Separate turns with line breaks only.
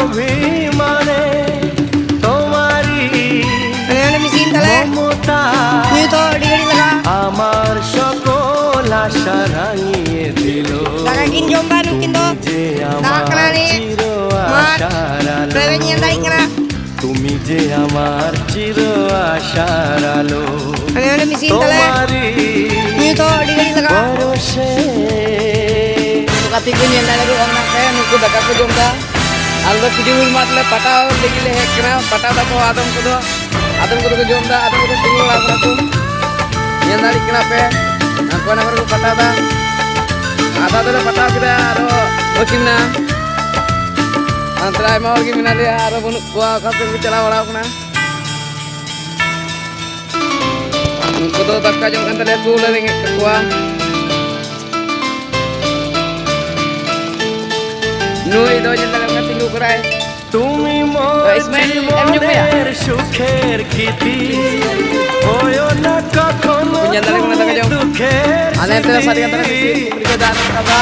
অভিমানে তোমারি মমতা আমার সকল আশা রাঙিয়ে দিল যে আমার চির আশার আলো তুমি যে আমার চির আশার আলো তোমারি পরশে
kati ko niyan na ruang na kaya nuko daga ko jom da aldo pidul mat le pataw legile hek kena pataw da ko adom ko jom da adom ko tinggal la ko niyan dali kena pe ako na ko pataw da ada dole pataw kida aro bokimna antrai mau gi minali aro bunu ko ka pe chala wala ko na nuko do dakka jom kan tale tu le nge ko Nui do nyala nga tingu kurai.
তুমি মনের সুখের গীতি হয়ো না কখনো দুঃখের
Ano yung pinasali ka talaga si Prigadano ka ba?